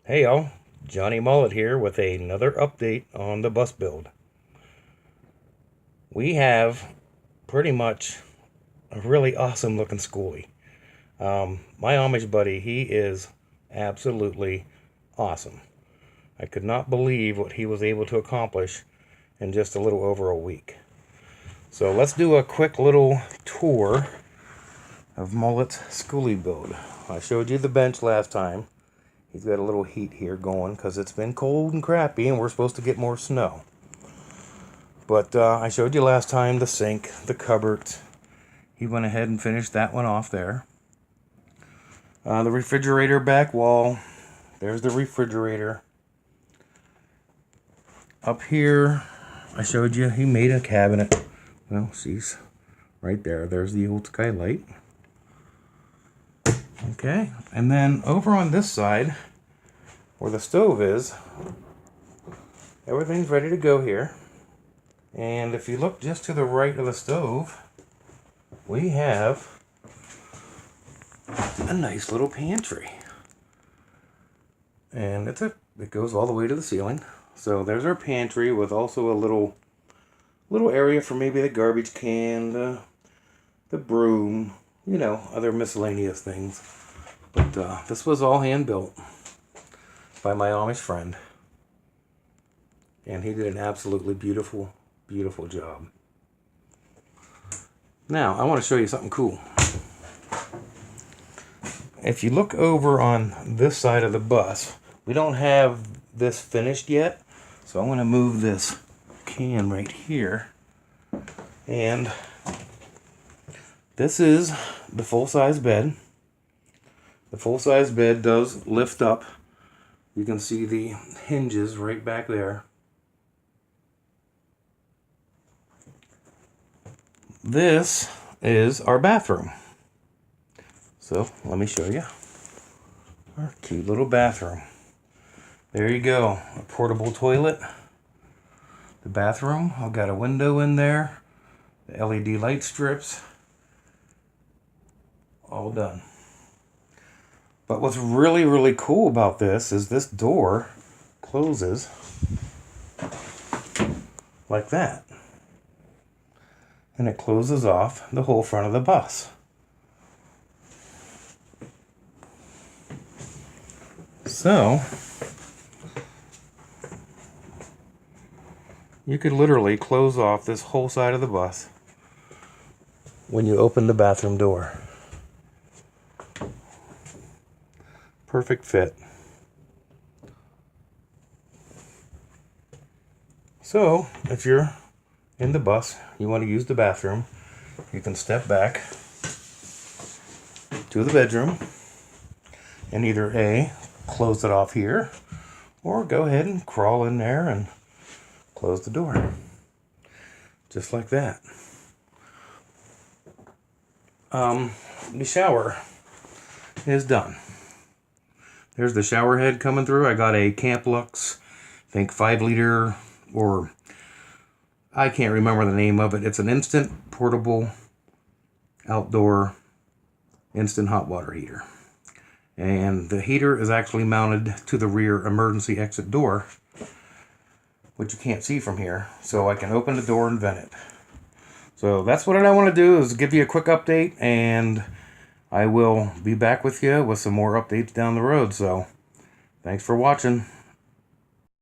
Hey y'all, Johnny Mullet here with another update on the bus build. We have pretty much a really awesome looking Skoolie. My Amish buddy, he is absolutely awesome. I could not believe what he was able to accomplish in just a little over a week. So let's do a quick little tour of Mullet's Skoolie build. I showed you the bench last time. He's got a little heat here going because it's been cold and crappy and we're supposed to get more snow. But I showed you last time the sink, the cupboard. He went ahead and finished that one off there. The refrigerator back wall. There's the refrigerator. Up here, I showed you he made a cabinet. Well, she's right there. There's the old skylight. Okay, and then over on this side, where the stove is, everything's ready to go here. And if you look just to the right of the stove, we have a nice little pantry. And it goes all the way to the ceiling. So there's our pantry with also a little area for maybe the garbage can, the broom, you know, other miscellaneous things. But this was all hand built by my Amish friend. And he did an absolutely beautiful, beautiful job. Now, I want to show you something cool. If you look over on this side of the bus, we don't have this finished yet. So I'm going to move this can right here. And this is the full-size bed. The full-size bed does lift up. You can see the hinges right back there. This is our bathroom. So let me show you our cute little bathroom. There you go, a portable toilet. The bathroom, I've got a window in there. The LED light strips. All done. But what's really, really cool about this is this door closes like that. And it closes off the whole front of the bus. So, you could literally close off this whole side of the bus when you open the bathroom door. Perfect fit. So, if you're in the bus, you want to use the bathroom, you can step back to the bedroom and either A, close it off here, or go ahead and crawl in there and close the door. Just like that. The shower is done. There's the shower head coming through. I got a Camp Lux, I think 5-liter, or I can't remember the name of it. It's an instant portable outdoor instant hot water heater. And the heater is actually mounted to the rear emergency exit door, which you can't see from here. So I can open the door and vent it. So that's what I want to do, is give you a quick update, and I will be back with you with some more updates down the road. So thanks for watching.